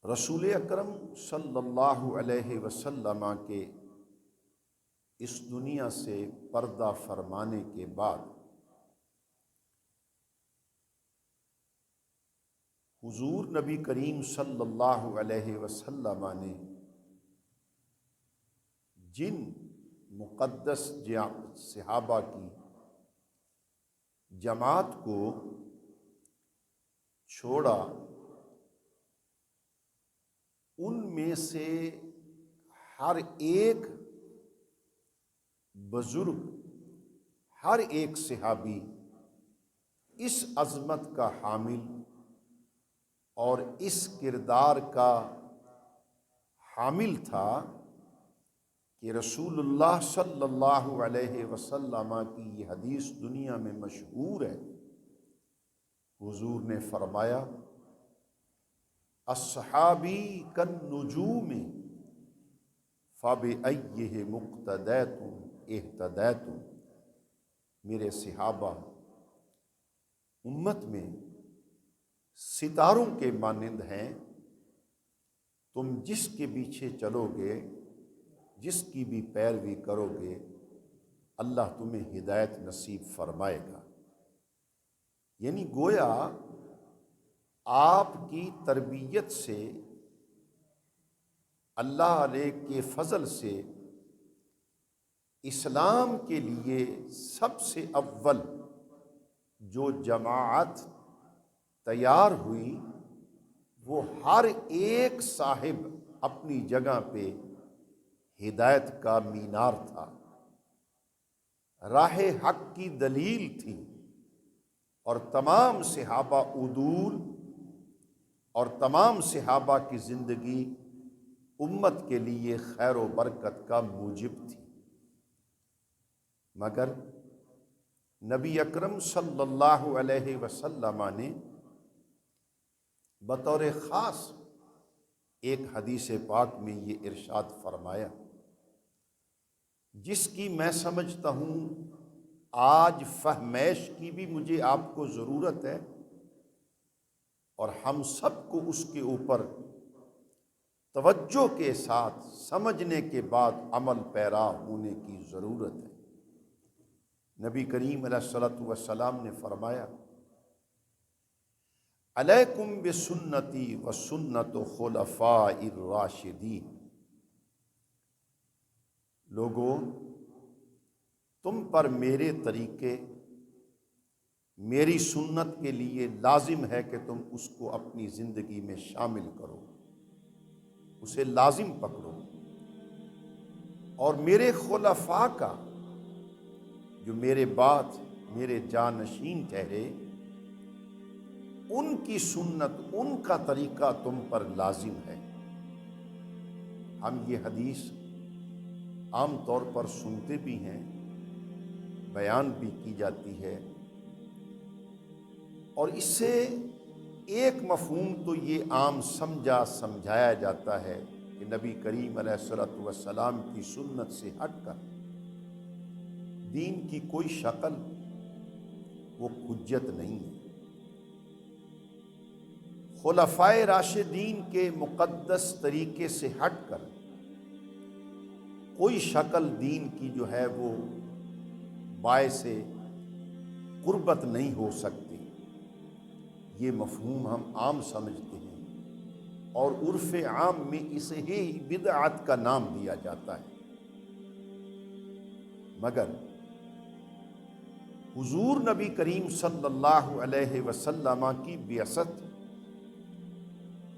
رسول اکرم صلی اللہ علیہ وسلم کے اس دنیا سے پردہ فرمانے کے بعد حضور نبی کریم صلی اللہ علیہ وسلم نے جن مقدس صحابہ کی جماعت کو چھوڑا، ان میں سے ہر ایک بزرگ، ہر ایک صحابی اس عظمت کا حامل اور اس کردار کا حامل تھا کہ رسول اللہ صلی اللہ علیہ وسلم کی یہ حدیث دنیا میں مشہور ہے۔ حضور نے فرمایا، الصحابی کالنجوم فبأیہم اقتدیتم اہتدیتم۔ میرے صحابہ امت میں ستاروں کے مانند ہیں، تم جس کے پیچھے چلو گے، جس کی بھی پیروی کرو گے، اللہ تمہیں ہدایت نصیب فرمائے گا۔ یعنی گویا آپ کی تربیت سے، اللہ علیہ کے فضل سے اسلام کے لیے سب سے اول جو جماعت تیار ہوئی، وہ ہر ایک صاحب اپنی جگہ پہ ہدایت کا مینار تھا، راہ حق کی دلیل تھی، اور تمام صحابہ عدول اور تمام صحابہ کی زندگی امت کے لیے خیر و برکت کا موجب تھی۔ مگر نبی اکرم صلی اللہ علیہ وسلم نے بطور خاص ایک حدیث پاک میں یہ ارشاد فرمایا، جس کی میں سمجھتا ہوں آج فہمائش کی بھی مجھے آپ کو ضرورت ہے، اور ہم سب کو اس کے اوپر توجہ کے ساتھ سمجھنے کے بعد عمل پیرا ہونے کی ضرورت ہے۔ نبی کریم علیہ الصلوۃ والسلام نے فرمایا، علیکم بسنتی وسنت خلفاء الراشدین۔ لوگو، تم پر میرے طریقے، میری سنت کے لیے لازم ہے کہ تم اس کو اپنی زندگی میں شامل کرو، اسے لازم پکڑو، اور میرے خلفاء کا، جو میرے بعد میرے جانشین ٹھہرے، ان کی سنت، ان کا طریقہ تم پر لازم ہے۔ ہم یہ حدیث عام طور پر سنتے بھی ہیں، بیان بھی کی جاتی ہے، اور اس سے ایک مفہوم تو یہ عام سمجھایا جاتا ہے کہ نبی کریم علیہ الصلوۃ والسلام کی سنت سے ہٹ کر دین کی کوئی شکل وہ حجت نہیں ہے۔ خلفائے راشدین کے مقدس طریقے سے ہٹ کر کوئی شکل دین کی جو ہے وہ باعث قربت نہیں ہو سکتی۔ یہ مفہوم ہم عام سمجھتے ہیں، اور عرف عام میں اسے ہی بدعت کا نام دیا جاتا ہے۔ مگر حضور نبی کریم صلی اللہ علیہ وسلم کی بعثت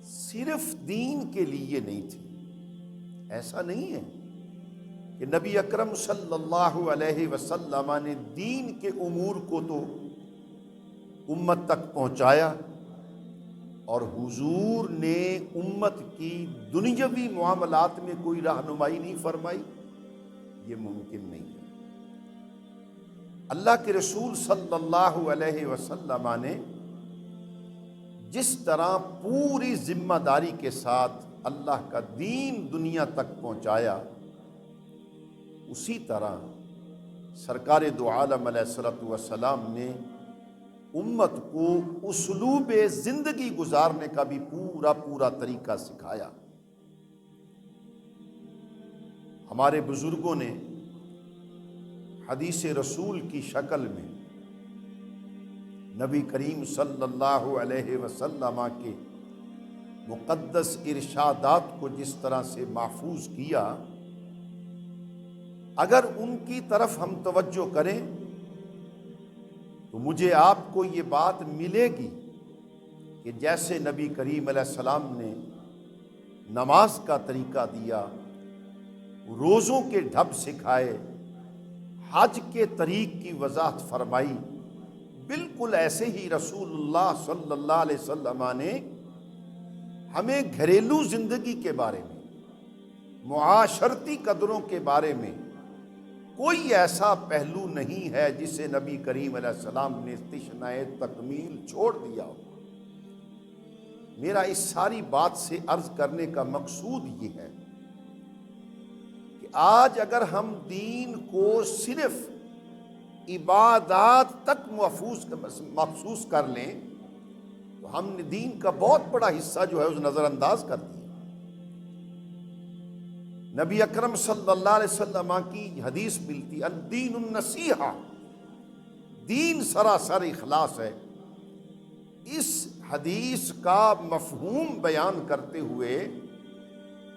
صرف دین کے لیے نہیں تھی۔ ایسا نہیں ہے کہ نبی اکرم صلی اللہ علیہ وسلم نے دین کے امور کو تو امت تک پہنچایا، اور حضور نے امت کی دنیاوی معاملات میں کوئی رہنمائی نہیں فرمائی، یہ ممکن نہیں ہے۔ اللہ کے رسول صلی اللہ علیہ وسلم نے جس طرح پوری ذمہ داری کے ساتھ اللہ کا دین دنیا تک پہنچایا، اسی طرح سرکار دو عالم علیہ الصلوۃ والسلام نے امت کو اسلوب زندگی گزارنے کا بھی پورا طریقہ سکھایا۔ ہمارے بزرگوں نے حدیث رسول کی شکل میں نبی کریم صلی اللہ علیہ وسلم کے مقدس ارشادات کو جس طرح سے محفوظ کیا، اگر ان کی طرف ہم توجہ کریں تو مجھے آپ کو یہ بات ملے گی کہ جیسے نبی کریم علیہ السلام نے نماز کا طریقہ دیا، روزوں کے ڈھب سکھائے، حج کے طریق کی وضاحت فرمائی، بالکل ایسے ہی رسول اللہ صلی اللہ علیہ وسلم نے ہمیں گھریلو زندگی کے بارے میں، معاشرتی قدروں کے بارے میں کوئی ایسا پہلو نہیں ہے جسے نبی کریم علیہ السلام نے تشنۂ تکمیل چھوڑ دیا ہو۔ میرا اس ساری بات سے عرض کرنے کا مقصود یہ ہے کہ آج اگر ہم دین کو صرف عبادات تک محفوظ کر لیں تو ہم نے دین کا بہت بڑا حصہ جو ہے اس نظر انداز کر دیا۔ نبی اکرم صلی اللہ علیہ وسلم کی حدیث ملتی، الدین النصیحہ، دین سراسر اخلاص ہے۔ اس حدیث کا مفہوم بیان کرتے ہوئے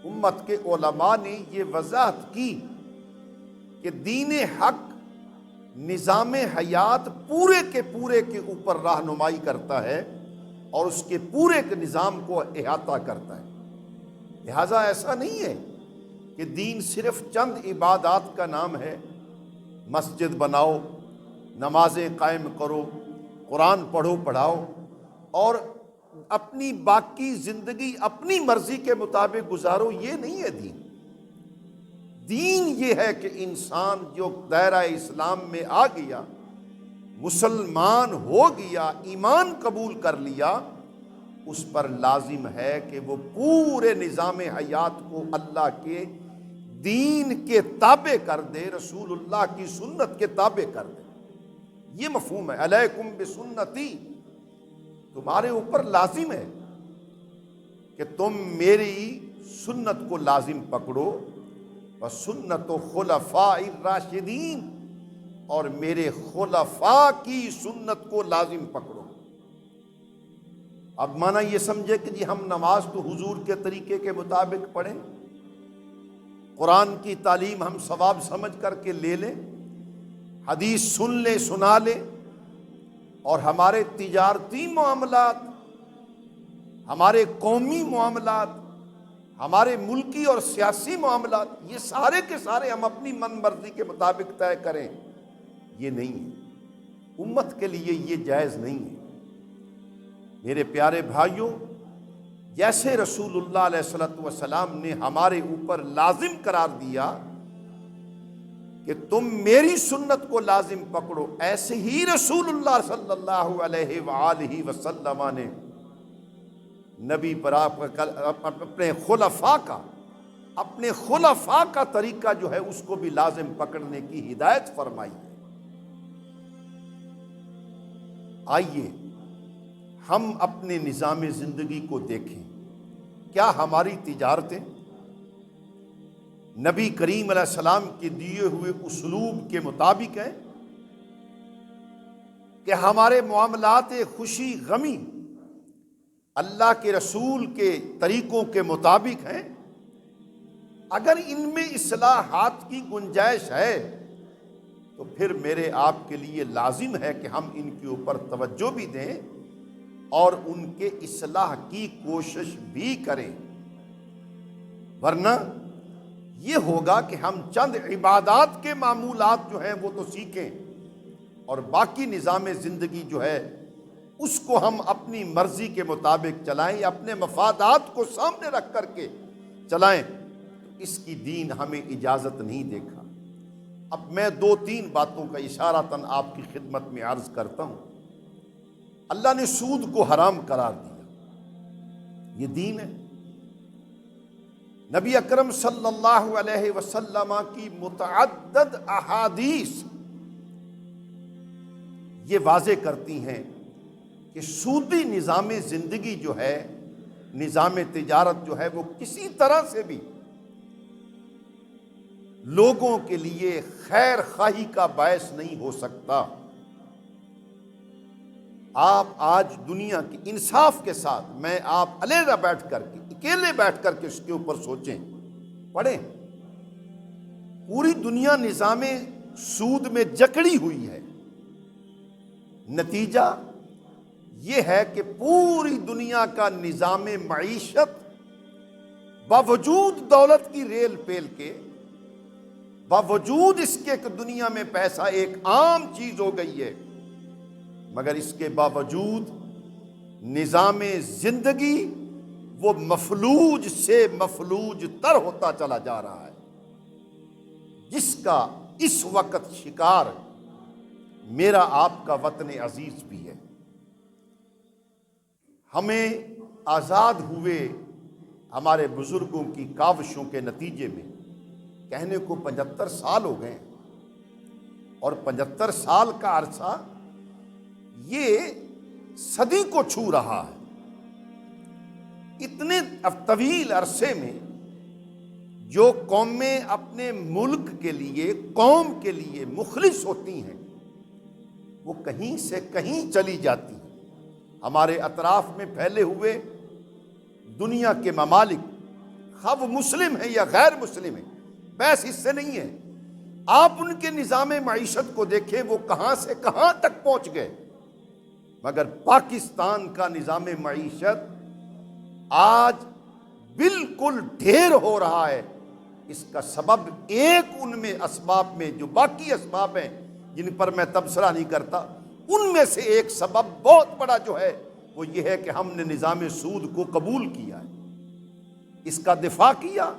امت کے علماء نے یہ وضاحت کی کہ دین حق نظام حیات پورے کے اوپر رہنمائی کرتا ہے اور اس کے پورے کے نظام کو احاطہ کرتا ہے۔ لہذا ایسا نہیں ہے کہ دین صرف چند عبادات کا نام ہے، مسجد بناؤ، نمازیں قائم کرو، قرآن پڑھو پڑھاؤ اور اپنی باقی زندگی اپنی مرضی کے مطابق گزارو، یہ نہیں ہے دین۔ دین یہ ہے کہ انسان جو دائرہ اسلام میں آ گیا، مسلمان ہو گیا، ایمان قبول کر لیا، اس پر لازم ہے کہ وہ پورے نظام حیات کو اللہ کے دین کے تابع کر دے، رسول اللہ کی سنت کے تابع کر دے۔ یہ مفہوم ہے، علیکم بسنتی، تمہارے اوپر لازم ہے کہ تم میری سنت کو لازم پکڑو، وسنت خلفاء الراشدین، اور میرے خلفاء کی سنت کو لازم پکڑو۔ اب مانا یہ سمجھے کہ جی ہم نماز تو حضور کے طریقے کے مطابق پڑھیں، قرآن کی تعلیم ہم ثواب سمجھ کر کے لے لیں، حدیث سن لیں، سنا لیں، اور ہمارے تجارتی معاملات، ہمارے قومی معاملات، ہمارے ملکی اور سیاسی معاملات، یہ سارے کے سارے ہم اپنی من مرضی کے مطابق طے کریں، یہ نہیں ہے، امت کے لیے یہ جائز نہیں ہے۔ میرے پیارے بھائیوں، جیسے رسول اللہ علیہ والسلام نے ہمارے اوپر لازم قرار دیا کہ تم میری سنت کو لازم پکڑو، ایسے ہی رسول اللہ صلی اللہ علیہ وآلہ وسلم نے نبی پر اپنے خلفاء کا طریقہ جو ہے اس کو بھی لازم پکڑنے کی ہدایت فرمائی ہے۔ آئیے ہم اپنے نظام زندگی کو دیکھیں، کیا ہماری تجارتیں نبی کریم علیہ السلام کے دیے ہوئے اسلوب کے مطابق ہیں کہ ہمارے معاملات خوشی غمی اللہ کے رسول کے طریقوں کے مطابق ہیں؟ اگر ان میں اصلاحات کی گنجائش ہے تو پھر میرے آپ کے لیے لازم ہے کہ ہم ان کے اوپر توجہ بھی دیں اور ان کے اصلاح کی کوشش بھی کریں، ورنہ یہ ہوگا کہ ہم چند عبادات کے معمولات جو ہیں وہ تو سیکھیں اور باقی نظام زندگی جو ہے اس کو ہم اپنی مرضی کے مطابق چلائیں یا اپنے مفادات کو سامنے رکھ کر کے چلائیں، اس کی دین ہمیں اجازت نہیں دیکھا۔ اب میں 2-3 باتوں کا اشارتاً آپ کی خدمت میں عرض کرتا ہوں۔ اللہ نے سود کو حرام قرار دیا، یہ دین ہے۔ نبی اکرم صلی اللہ علیہ وسلم کی متعدد احادیث یہ واضح کرتی ہیں کہ سودی نظام زندگی جو ہے، نظام تجارت جو ہے، وہ کسی طرح سے بھی لوگوں کے لیے خیر خواہی کا باعث نہیں ہو سکتا۔ آپ آج دنیا کی انصاف کے ساتھ، میں آپ علیحدہ بیٹھ کر کے، اکیلے بیٹھ کر کے اس کے اوپر سوچیں، پڑھیں۔ پوری دنیا نظام سود میں جکڑی ہوئی ہے۔ نتیجہ یہ ہے کہ پوری دنیا کا نظام معیشت باوجود دولت کی ریل پیل کے، باوجود اس کے کہ دنیا میں پیسہ ایک عام چیز ہو گئی ہے، مگر اس کے باوجود نظام زندگی وہ مفلوج سے مفلوج تر ہوتا چلا جا رہا ہے، جس کا اس وقت شکار میرا آپ کا وطن عزیز بھی ہے۔ ہمیں آزاد ہوئے ہمارے بزرگوں کی کاوشوں کے نتیجے میں کہنے کو 75 سال ہو گئے، اور 75 سال کا عرصہ یہ صدی کو چھو رہا ہے۔ اتنے طویل عرصے میں جو قومیں اپنے ملک کے لیے، قوم کے لیے مخلص ہوتی ہیں، وہ کہیں سے کہیں چلی جاتی ہیں۔ ہمارے اطراف میں پھیلے ہوئے دنیا کے ممالک، خواہ وہ مسلم ہیں یا غیر مسلم ہیں، بحث اس سے نہیں ہے۔ آپ ان کے نظام معیشت کو دیکھیں، وہ کہاں سے کہاں تک پہنچ گئے، مگر پاکستان کا نظام معیشت آج بالکل ڈھیر ہو رہا ہے۔ اس کا سبب ایک ان میں اسباب میں، جو باقی اسباب ہیں جن پر میں تبصرہ نہیں کرتا، ان میں سے ایک سبب بہت بڑا جو ہے وہ یہ ہے کہ ہم نے نظام سود کو قبول کیا ہے، اس کا دفاع کیا،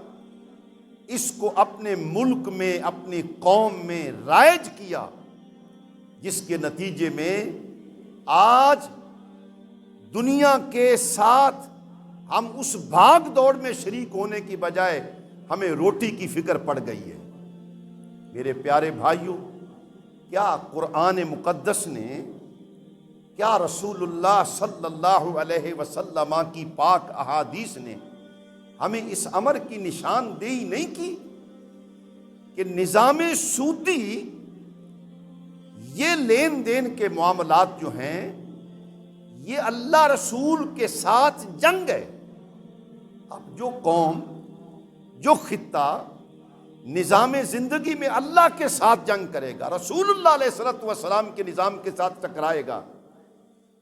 اس کو اپنے ملک میں، اپنی قوم میں رائج کیا، جس کے نتیجے میں آج دنیا کے ساتھ ہم اس بھاگ دوڑ میں شریک ہونے کی بجائے ہمیں روٹی کی فکر پڑ گئی ہے۔ میرے پیارے بھائیوں، کیا قرآن مقدس نے، کیا رسول اللہ صلی اللہ علیہ وسلم کی پاک احادیث نے ہمیں اس امر کی نشاندہی نہیں کی کہ نظام سودی، یہ لین دین کے معاملات جو ہیں، یہ اللہ رسول کے ساتھ جنگ ہے۔ اب جو قوم، جو خطہ نظام زندگی میں اللہ کے ساتھ جنگ کرے گا، رسول اللہ علیہ السلام کے نظام کے ساتھ ٹکرائے گا،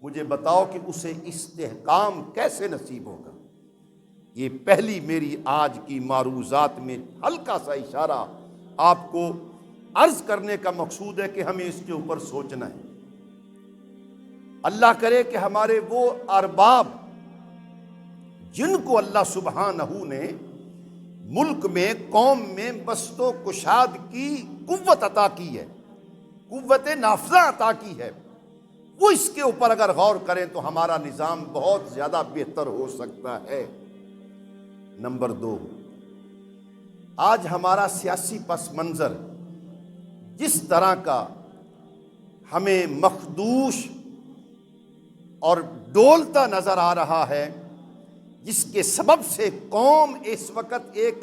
مجھے بتاؤ کہ اسے استحکام کیسے نصیب ہوگا۔ یہ پہلی میری آج کی معروضات میں ہلکا سا اشارہ آپ کو عرض کرنے کا مقصود ہے کہ ہمیں اس کے اوپر سوچنا ہے۔ اللہ کرے کہ ہمارے وہ ارباب جن کو اللہ سبحانہ نے ملک میں، قوم میں بسط و کشاد کی قوت عطا کی ہے، قوت نافذہ عطا کی ہے، وہ اس کے اوپر اگر غور کریں تو ہمارا نظام بہت زیادہ بہتر ہو سکتا ہے۔ نمبر 2، آج ہمارا سیاسی پس منظر جس طرح کا ہمیں مخدوش اور ڈولتا نظر آ رہا ہے، جس کے سبب سے قوم اس وقت ایک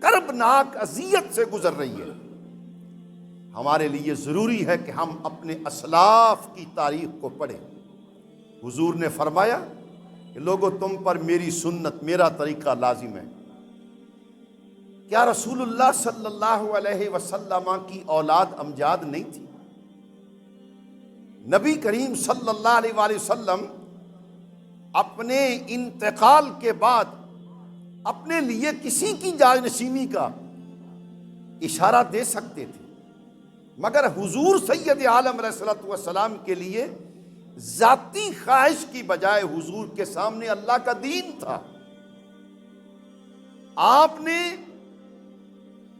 کربناک اذیت سے گزر رہی ہے، ہمارے لیے ضروری ہے کہ ہم اپنے اسلاف کی تاریخ کو پڑھیں۔ حضور نے فرمایا کہ لوگو تم پر میری سنت، میرا طریقہ لازم ہے۔ کیا رسول اللہ صلی اللہ علیہ وسلم کی اولاد امجاد نہیں تھی؟ نبی کریم صلی اللہ علیہ وآلہ وسلم اپنے انتقال کے بعد اپنے لیے کسی کی جانشینی کا اشارہ دے سکتے تھے، مگر حضور سید عالم علیہ السلام کے لیے ذاتی خواہش کی بجائے حضور کے سامنے اللہ کا دین تھا۔ آپ نے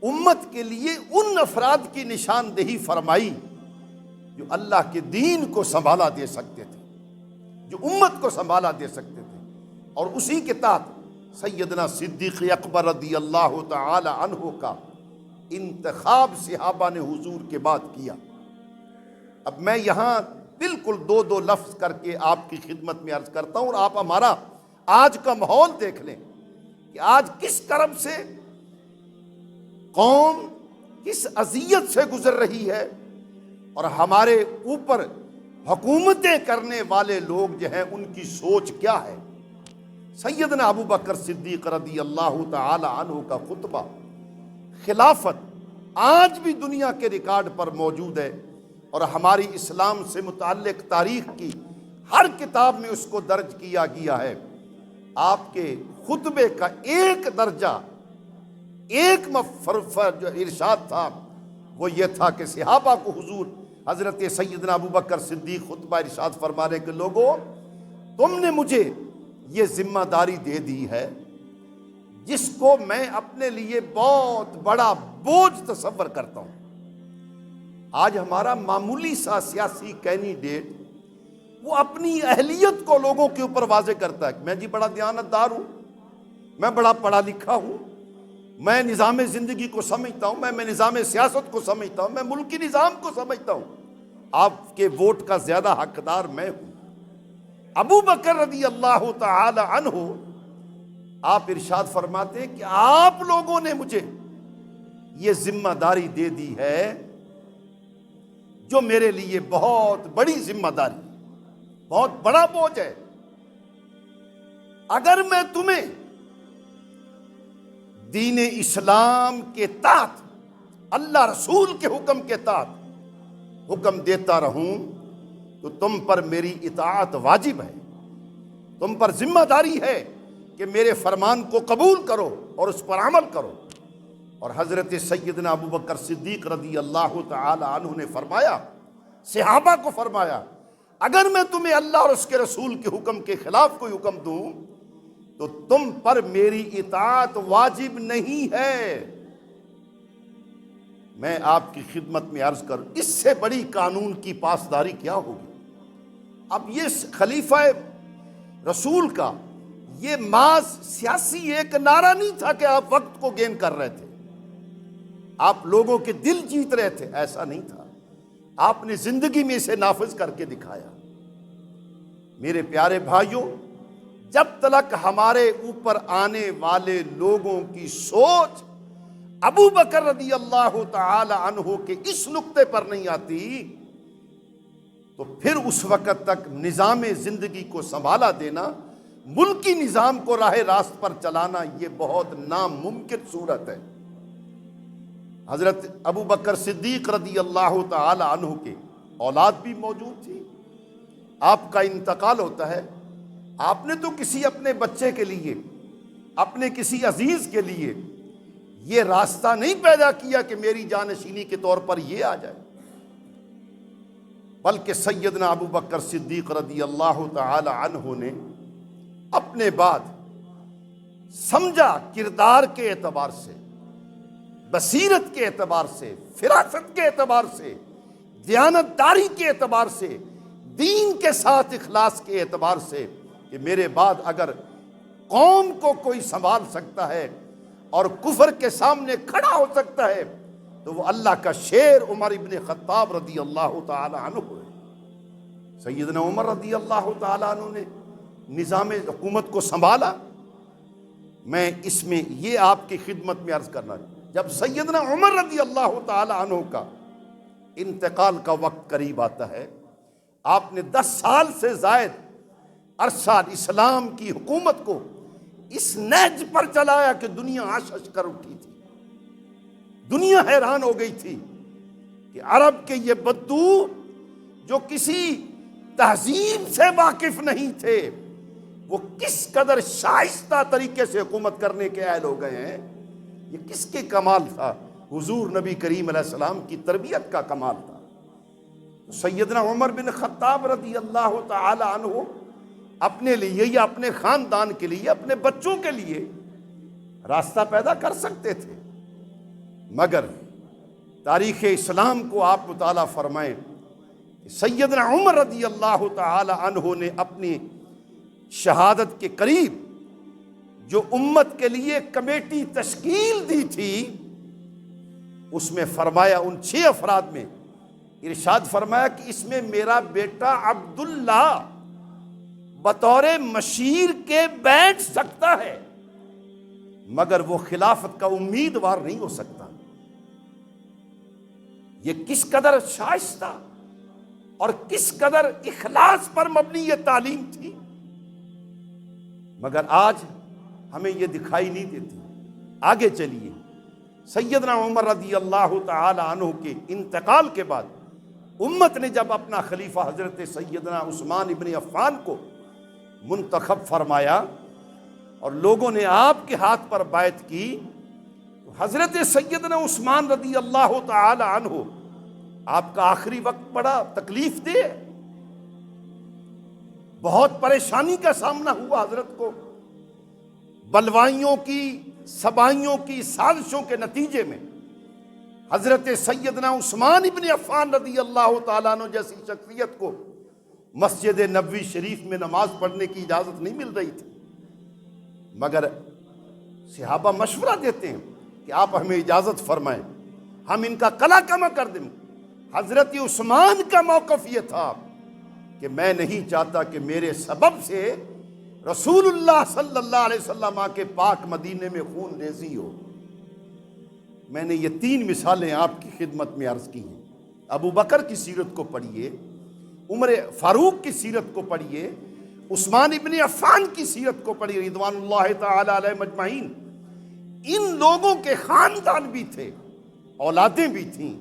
امت کے لیے ان افراد کی نشاندہی فرمائی جو اللہ کے دین کو سنبھالا دے سکتے تھے، جو امت کو سنبھالا دے سکتے تھے، اور اسی کے تحت سیدنا صدیق اکبر رضی اللہ تعالی عنہ کا انتخاب صحابہ نے حضور کے بعد کیا۔ اب میں یہاں بالکل دو دو لفظ کر کے آپ کی خدمت میں عرض کرتا ہوں، اور آپ ہمارا آج کا ماحول دیکھ لیں کہ آج کس کرم سے قوم کس اذیت سے گزر رہی ہے، اور ہمارے اوپر حکومتیں کرنے والے لوگ جو ہیں ان کی سوچ کیا ہے۔ سیدنا ابو بکر صدیق رضی اللہ تعالی عنہ کا خطبہ خلافت آج بھی دنیا کے ریکارڈ پر موجود ہے، اور ہماری اسلام سے متعلق تاریخ کی ہر کتاب میں اس کو درج کیا گیا ہے۔ آپ کے خطبے کا ایک درجہ، ایک جو ارشاد تھا وہ یہ تھا کہ صحابہ کو حضور حضرت سیدنا ابو بکر صدیق خطبہ ارشاد فرمانے کے لوگوں، تم نے مجھے یہ ذمہ داری دے دی ہے جس کو میں اپنے لیے بہت بڑا بوجھ تصور کرتا ہوں۔ آج ہمارا معمولی سا سیاسی کینڈیڈیٹ وہ اپنی اہلیت کو لوگوں کے اوپر واضح کرتا ہے کہ میں جی بڑا دیانتدار ہوں، میں بڑا پڑھا لکھا ہوں، میں نظام زندگی کو سمجھتا ہوں، میں نظام سیاست کو سمجھتا ہوں، میں ملکی نظام کو سمجھتا ہوں، آپ کے ووٹ کا زیادہ حقدار میں ہوں۔ ابو بکر رضی اللہ تعالی عنہ آپ ارشاد فرماتے ہیں کہ آپ لوگوں نے مجھے یہ ذمہ داری دے دی ہے جو میرے لیے بہت بڑی ذمہ داری، بہت بڑا بوجھ ہے۔ اگر میں تمہیں دین اسلام کے تحت، اللہ رسول کے حکم کے تحت حکم دیتا رہوں تو تم پر میری اطاعت واجب ہے، تم پر ذمہ داری ہے کہ میرے فرمان کو قبول کرو اور اس پر عمل کرو۔ اور حضرت سیدنا ابو بکر صدیق رضی اللہ تعالی عنہ نے فرمایا، صحابہ کو فرمایا، اگر میں تمہیں اللہ اور اس کے رسول کے حکم کے خلاف کوئی حکم دوں تو تم پر میری اطاعت واجب نہیں ہے۔ میں آپ کی خدمت میں عرض کروں، اس سے بڑی قانون کی پاسداری کیا ہوگی؟ اب یہ خلیفہ رسول کا یہ محض سیاسی ایک نعرہ نہیں تھا کہ آپ وقت کو گین کر رہے تھے، آپ لوگوں کے دل جیت رہے تھے، ایسا نہیں تھا، آپ نے زندگی میں اسے نافذ کر کے دکھایا۔ میرے پیارے بھائیوں، جب تک ہمارے اوپر آنے والے لوگوں کی سوچ ابو بکر رضی اللہ تعالی عنہ کے اس نقطے پر نہیں آتی تو پھر اس وقت تک نظام زندگی کو سنبھالا دینا، ملکی نظام کو راہ راست پر چلانا، یہ بہت ناممکن صورت ہے۔ حضرت ابو بکر صدیق رضی اللہ تعالی عنہ کے اولاد بھی موجود تھی، آپ کا انتقال ہوتا ہے، آپ نے تو کسی اپنے بچے کے لیے، اپنے کسی عزیز کے لیے یہ راستہ نہیں پیدا کیا کہ میری جانشینی کے طور پر یہ آ جائے، بلکہ سیدنا ابو بکر صدیق رضی اللہ تعالی عنہ نے اپنے بعد سمجھا، کردار کے اعتبار سے، بصیرت کے اعتبار سے، فراست کے اعتبار سے، دیانتداری کے اعتبار سے، دین کے ساتھ اخلاص کے اعتبار سے کہ میرے بعد اگر قوم کو کوئی سنبھال سکتا ہے اور کفر کے سامنے کھڑا ہو سکتا ہے تو وہ اللہ کا شیر عمر ابن خطاب رضی اللہ تعالی عنہ ہے۔ سیدنا عمر رضی اللہ تعالی عنہ نے نظام حکومت کو سنبھالا۔ میں اس میں یہ آپ کی خدمت میں عرض کرنا، جب سیدنا عمر رضی اللہ تعالی عنہ کا انتقال کا وقت قریب آتا ہے، آپ نے 10 سال سے زائد عرصہ اسلام کی حکومت کو اس نہج پر چلایا کہ دنیا عشش کر اٹھی تھی، دنیا حیران ہو گئی تھی کہ عرب کے یہ بدو جو کسی تہذیب سے واقف نہیں تھے وہ کس قدر شائستہ طریقے سے حکومت کرنے کے اہل ہو گئے ہیں۔ یہ کس کے کمال تھا؟ حضور نبی کریم علیہ السلام کی تربیت کا کمال تھا۔ سیدنا عمر بن خطاب رضی اللہ تعالی عنہ اپنے لیے یا اپنے خاندان کے لیے، اپنے بچوں کے لیے راستہ پیدا کر سکتے تھے، مگر تاریخ اسلام کو آپ مطالعہ فرمائیں، سیدنا عمر رضی اللہ تعالی عنہ نے اپنی شہادت کے قریب جو امت کے لیے کمیٹی تشکیل دی تھی، اس میں فرمایا ان 6 افراد میں ارشاد فرمایا کہ اس میں میرا بیٹا عبداللہ بطور مشیر کے بیٹھ سکتا ہے، مگر وہ خلافت کا امیدوار نہیں ہو سکتا۔ یہ کس قدر شائستہ اور کس قدر اخلاص پر مبنی یہ تعلیم تھی، مگر آج ہمیں یہ دکھائی نہیں دیتی۔ آگے چلیے، سیدنا عمر رضی اللہ تعالی عنہ کے انتقال کے بعد امت نے جب اپنا خلیفہ حضرت سیدنا عثمان ابن عفان کو منتخب فرمایا اور لوگوں نے آپ کے ہاتھ پر بیعت کی، تو حضرت سیدنا عثمان رضی اللہ تعالی عنہ آپ کا آخری وقت بڑا تکلیف دہ، بہت پریشانی کا سامنا ہوا حضرت کو، بلوائیوں کی سبائیوں کی سازشوں کے نتیجے میں حضرت سیدنا عثمان ابن عفان رضی اللہ تعالیٰ عنہ جیسی شخصیت کو مسجد نبوی شریف میں نماز پڑھنے کی اجازت نہیں مل رہی تھی، مگر صحابہ مشورہ دیتے ہیں کہ آپ ہمیں اجازت فرمائیں، ہم ان کا قلع کما کر دیں۔ حضرت عثمان کا موقف یہ تھا کہ میں نہیں چاہتا کہ میرے سبب سے رسول اللہ صلی اللہ علیہ وسلم کے پاک مدینے میں خون ریزی ہو۔ میں نے یہ 3 مثالیں آپ کی خدمت میں عرض کی ہیں۔ ابو بکر کی سیرت کو پڑھیے، عمر فاروق کی سیرت کو پڑھیے، عثمان ابن عفان کی سیرت کو پڑھیے رضوان اللہ تعالی علیہ مجمعین۔ ان لوگوں کے خاندان بھی تھے، اولادیں بھی تھیں،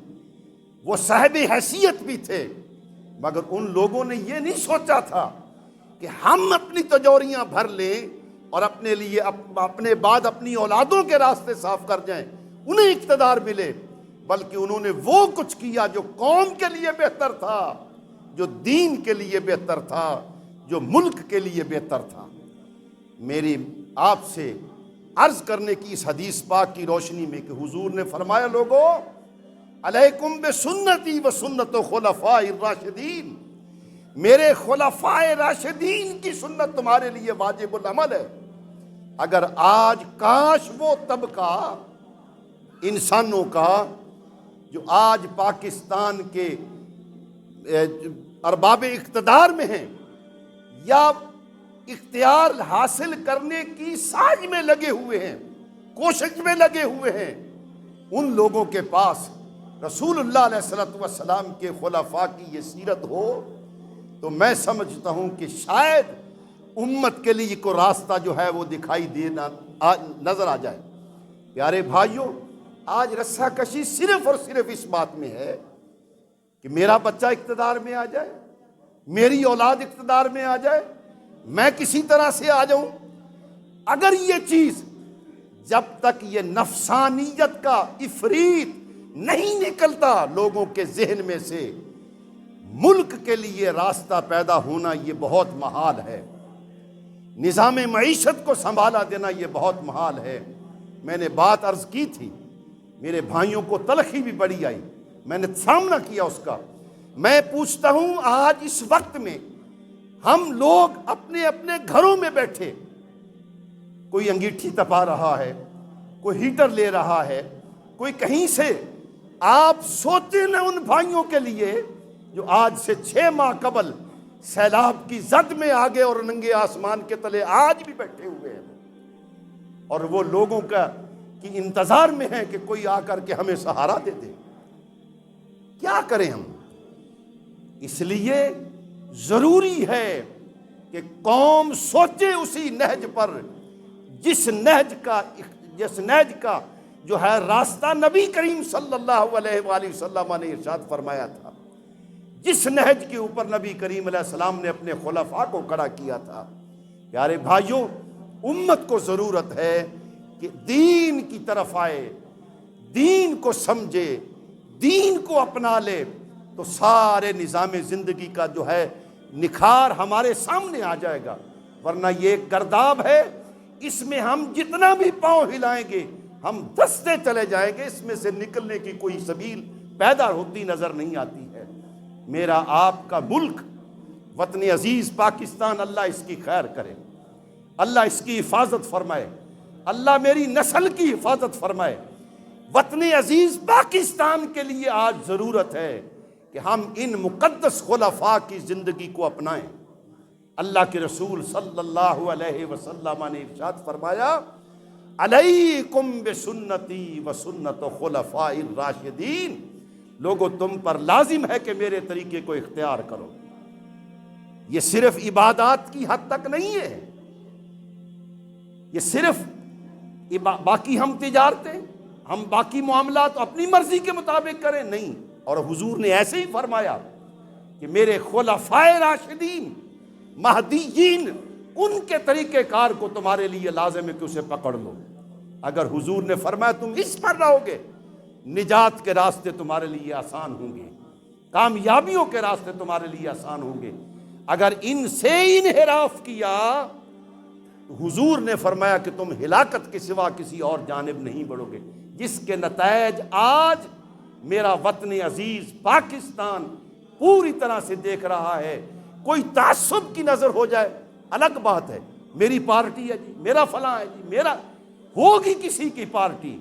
وہ صاحب حیثیت بھی تھے، مگر ان لوگوں نے یہ نہیں سوچا تھا کہ ہم اپنی تجوریاں بھر لیں اور اپنے لیے اپنے بعد اپنی اولادوں کے راستے صاف کر جائیں، انہیں اقتدار ملے، بلکہ انہوں نے وہ کچھ کیا جو قوم کے لیے بہتر تھا، جو دین کے لیے بہتر تھا، جو ملک کے لیے بہتر تھا۔ میری آپ سے عرض کرنے کی اس حدیث پاک کی روشنی میں کہ حضور نے فرمایا، لوگو علیکم بسنتی و سنت خلفاء الراشدین، میرے خلفاء راشدین کی سنت تمہارے لیے واجب العمل ہے۔ اگر آج کاش وہ طبقہ انسانوں کا جو آج پاکستان کے ارباب اقتدار میں ہیں یا اختیار حاصل کرنے کی ساز میں لگے ہوئے ہیں، کوشش میں لگے ہوئے ہیں، ان لوگوں کے پاس رسول اللہ علیہ السلام کے خلفاء کی یہ سیرت ہو تو میں سمجھتا ہوں کہ شاید امت کے لیے کوئی راستہ جو ہے وہ دکھائی دینا نظر آ جائے۔ پیارے بھائیوں، آج رسہ کشی صرف اور صرف اس بات میں ہے کہ میرا بچہ اقتدار میں آ جائے، میری اولاد اقتدار میں آ جائے، میں کسی طرح سے آ جاؤں۔ اگر یہ چیز جب تک یہ نفسانیت کا افریط نہیں نکلتا لوگوں کے ذہن میں سے، ملک کے لیے راستہ پیدا ہونا یہ بہت محال ہے، نظام معیشت کو سنبھالا دینا یہ بہت محال ہے۔ میں نے بات عرض کی تھی، میرے بھائیوں کو تلخی بھی بڑی آئی، میں نے سامنا کیا اس کا۔ میں پوچھتا ہوں، آج اس وقت میں ہم لوگ اپنے اپنے گھروں میں بیٹھے، کوئی انگیٹھی تپا رہا ہے، کوئی ہیٹر لے رہا ہے، کوئی کہیں سے، آپ سوچیں نا ان بھائیوں کے لیے جو آج سے 6 ماہ قبل سیلاب کی زد میں آگے اور ننگے آسمان کے تلے آج بھی بیٹھے ہوئے ہیں، اور وہ لوگوں کی انتظار میں ہیں کہ کوئی آ کر کے ہمیں سہارا دے دے۔ کیا کریں ہم؟ اس لیے ضروری ہے کہ قوم سوچے اسی نہج پر جس نہج کا جو ہے راستہ نبی کریم صلی اللہ علیہ وآلہ وسلم نے ارشاد فرمایا تھا، جس نہج کے اوپر نبی کریم علیہ السلام نے اپنے خلفاء کو کھڑا کیا تھا۔ پیارے بھائیوں، امت کو ضرورت ہے کہ دین کی طرف آئے، دین کو سمجھے، دین کو اپنا لے، تو سارے نظام زندگی کا جو ہے نکھار ہمارے سامنے آ جائے گا۔ ورنہ یہ ایک گرداب ہے، اس میں ہم جتنا بھی پاؤں ہلائیں گے ہم دستے چلے جائیں گے، اس میں سے نکلنے کی کوئی سبیل پیدا ہوتی نظر نہیں آتی ہے۔ میرا آپ کا ملک وطن عزیز پاکستان، اللہ اس کی خیر کرے، اللہ اس کی حفاظت فرمائے، اللہ میری نسل کی حفاظت فرمائے۔ وطن عزیز پاکستان کے لیے آج ضرورت ہے کہ ہم ان مقدس خلفاء کی زندگی کو اپنائیں۔ اللہ کے رسول صلی اللہ علیہ وسلم نے ارشاد فرمایا علیکم بسنتی و سنت خلفاء الراشدین، لوگو تم پر لازم ہے کہ میرے طریقے کو اختیار کرو۔ یہ صرف عبادات کی حد تک نہیں ہے، یہ صرف باقی ہم تجارتیں، ہم باقی معاملات اپنی مرضی کے مطابق کریں نہیں، اور حضور نے ایسے ہی فرمایا کہ میرے خلفائے راشدین مہدیین ان کے طریقہ کار کو تمہارے لیے لازم ہے کہ اسے پکڑ لو۔ اگر حضور نے فرمایا تم اس پر رہو گے، نجات کے راستے تمہارے لیے آسان ہوں گے، کامیابیوں کے راستے تمہارے لیے آسان ہوں گے۔ اگر ان سے انحراف کیا، حضور نے فرمایا کہ تم ہلاکت کے سوا کسی اور جانب نہیں بڑھو گے، جس کے نتائج آج میرا وطن عزیز پاکستان پوری طرح سے دیکھ رہا ہے۔ کوئی تعصب کی نظر ہو جائے الگ بات ہے، میری پارٹی ہے جی، میرا فلاں ہے جی، میرا ہوگی کسی کی پارٹی،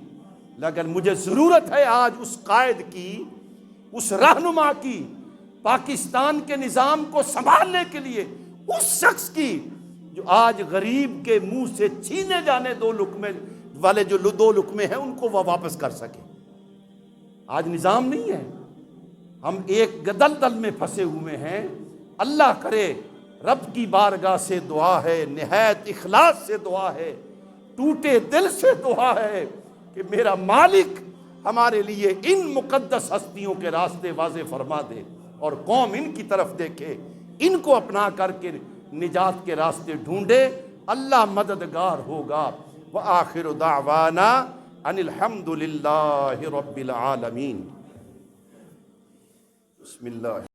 لیکن مجھے ضرورت ہے آج اس قائد کی، اس رہنما کی، پاکستان کے نظام کو سنبھالنے کے لیے اس شخص کی جو آج غریب کے منہ سے چھینے جانے دو لقمے والے جو دو لقمے ہیں ان کو وہ واپس کر سکے۔ آج نظام نہیں ہے، ہم ایک دلدل میں پھنسے ہوئے ہیں۔ اللہ کرے، رب کی بارگاہ سے دعا ہے، نہایت اخلاص سے دعا ہے، ٹوٹے دل سے دعا ہے کہ میرا مالک ہمارے لیے ان مقدس ہستیوں کے راستے واضح فرما دے اور قوم ان کی طرف دیکھے، ان کو اپنا کر کے نجات کے راستے ڈھونڈے۔ اللہ مددگار ہوگا۔ وآخر دعوانا ان الحمد للہ رب العالمین۔ بسم اللہ